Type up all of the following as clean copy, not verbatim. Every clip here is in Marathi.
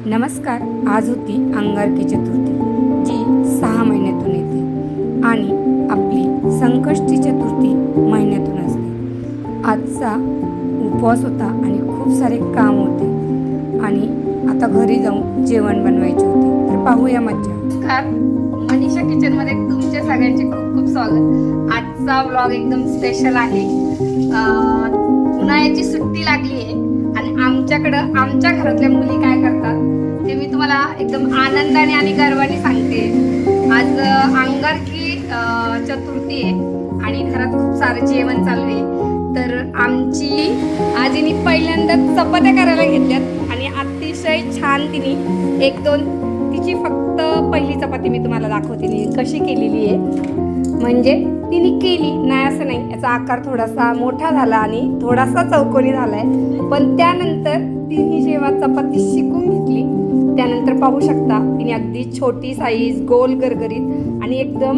नमस्कार. आज होती अंगारकी चतुर्थी, जी 6 महिन्यातून येते आणि आपली संकष्टी चतुर्थी महिन्यातून असते. आजचा उपवास होता आणि खूप सारे काम होते आणि आता घरी जाऊन जेवण बनवायचे होते. तर पाहूया मज्जा. नमस्कार, मनीषा किचनमध्ये तुमच्या सगळ्यांचे खूप खूप स्वागत. आजचा व्लॉग एकदम स्पेशल आहे. उन्हाळ्याची सुट्टी लागली आहे आणि आमच्या घरातल्या मुली काय करतात ते मी तुम्हाला एकदम आनंदाने आणि गर्वाने सांगते. आज अंगारकी चतुर्थी आहे आणि घरात खूप सारं जेवण चालू आहे. तर आमची आजीनी पहिल्यांदाच चपात्या करायला घेतल्यात आणि अतिशय छान तिने एक दोन तिची फक्त पहिली चपाती मी तुम्हाला दाखवते कशी केलेली आहे. म्हणजे तिने केली नाही असं नाही, याचा आकार थोडासा मोठा झाला आणि थोडासा चौकोनी झालाय, पण त्यानंतर तिने जेव्हा चपाती शिकून घेतली त्यानंतर पाहू शकता तिने अगदी छोटी साईज गोल गरगरीत आणि एकदम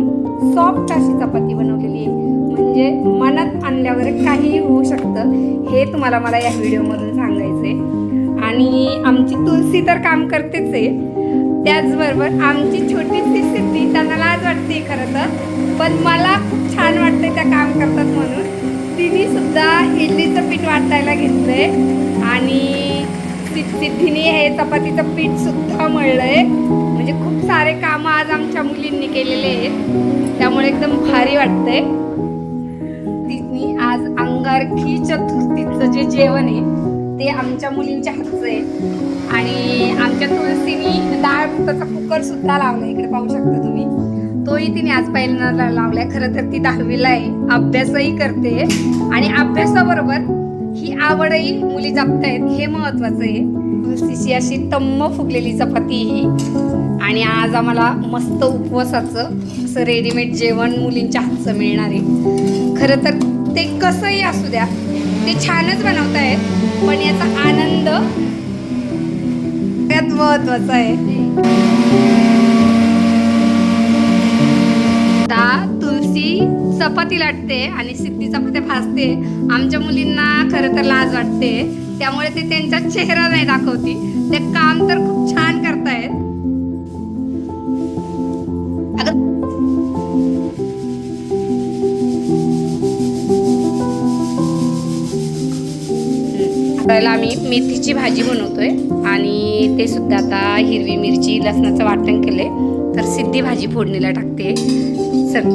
सॉफ्ट अशी चपाती बनवलेली आहे. म्हणजे मनात आणल्यावर काहीही होऊ शकतं हे तुम्हाला मला या व्हिडिओमधून सांगायचंय. आणि आमची तुलसी तर काम करतेच आहे, त्याचबरोबर आमची छोटीशी सिद्धी त्यांना लाज वाटते खरं तर, पण मला खूप छान वाटतंय त्या काम करतात म्हणून. तिने सुद्धा इडलीचं पीठ वाटायला घेतलंय आणि सिद्धीने हे चपातीचं पीठ सुद्धा मळलंय. म्हणजे खूप सारे कामं आज आमच्या मुलींनी केलेले आहेत, त्यामुळे एकदम भारी वाटतंय. तिने आज अंगारकी चतुर्थीचं जे जेवण आहे ते आमच्या मुलींच्या हातचं आहे. आणि आमच्या तुळसीनी डाळ भाताचा कुकर सुद्धा लावला, इकडे पाहू शकता तुम्ही. तोही तिने आज पहिल्यांदा लावलाय. खरं तर ती 10वीला आहे, अभ्यासही करते आणि अभ्यासाबरोबर ही आवडही मुली जपतायत हे महत्वाचं आहे. तुळशीची अशी तम्म फुगलेली चपाती ही. आणि आज आम्हाला मस्त उपवासाचं असं रेडीमेड जेवण मुलींच्या हातचं मिळणार आहे. खरं तर ते कसंही असू द्या, ते छानच बनवतायत, पण याचा आनंद सगळ्यात महत्वाचा आहे. तुलसी चपाती लाटते आणि सिद्धी चपात्या भाजते. आमच्या मुलींना खरं तर लाज वाटते, त्यामुळे ते त्यांचा चेहरा नाही दाखवती. ते काम तर खूप छान करतायत. आम्ही मेथीची भाजी बनवतोय आणि ते सुद्धा आता हिरवी मिरची लसणाचं वाटण केले. तर सिद्धी भाजी फोडणीला टाकते. चल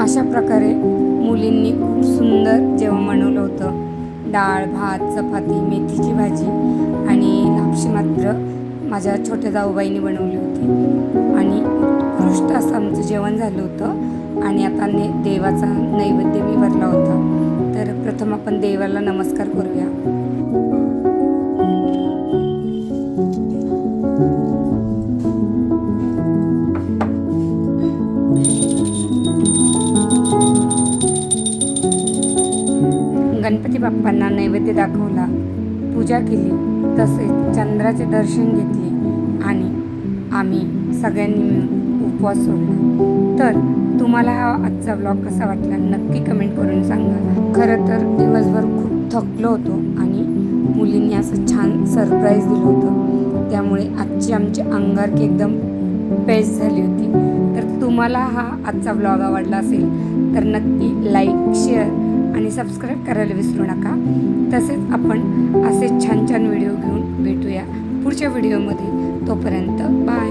अशा प्रकारे मुलींनी खूप सुंदर जेवण बनवलं होतं. डाळ, भात, चपाती, मेथीची भाजी आणि लापशी मात्र माझ्या छोट्या जाऊबाईंनी बनवली होती. आणि उत्कृष्ट असं आमचं जेवण झालं होतं. आणि आता देवाचा नैवेद्य मी भरला होता. तर प्रथम आपण देवाला नमस्कार करूया. गणपती बाप्पांना नैवेद्य दाखवला, पूजा केली, तसेच चंद्राचे दर्शन घेतले आणि आम्ही सगळ्यांनी मिळून उपवास सोडला. तर तुम्हाला हा आजचा ब्लॉग कसा वाटला नक्की कमेंट करून सांगा. खरं तर दिवसभर खूप थकलो होतो आणि मुलींनी असं छान सरप्राईज दिलं होतं, त्यामुळे आजची आमची अंगारकी एकदम बेस्ट झाली होती. तर तुम्हाला हा आजचा ब्लॉग आवडला असेल तर नक्की लाईक, शेअर आणि सबस्क्राईब करायला विसरू नका. तसेच आपण असे छान छान व्हिडिओ घेऊन भेटूया पुढच्या व्हिडिओमध्ये. तोपर्यंत बाय.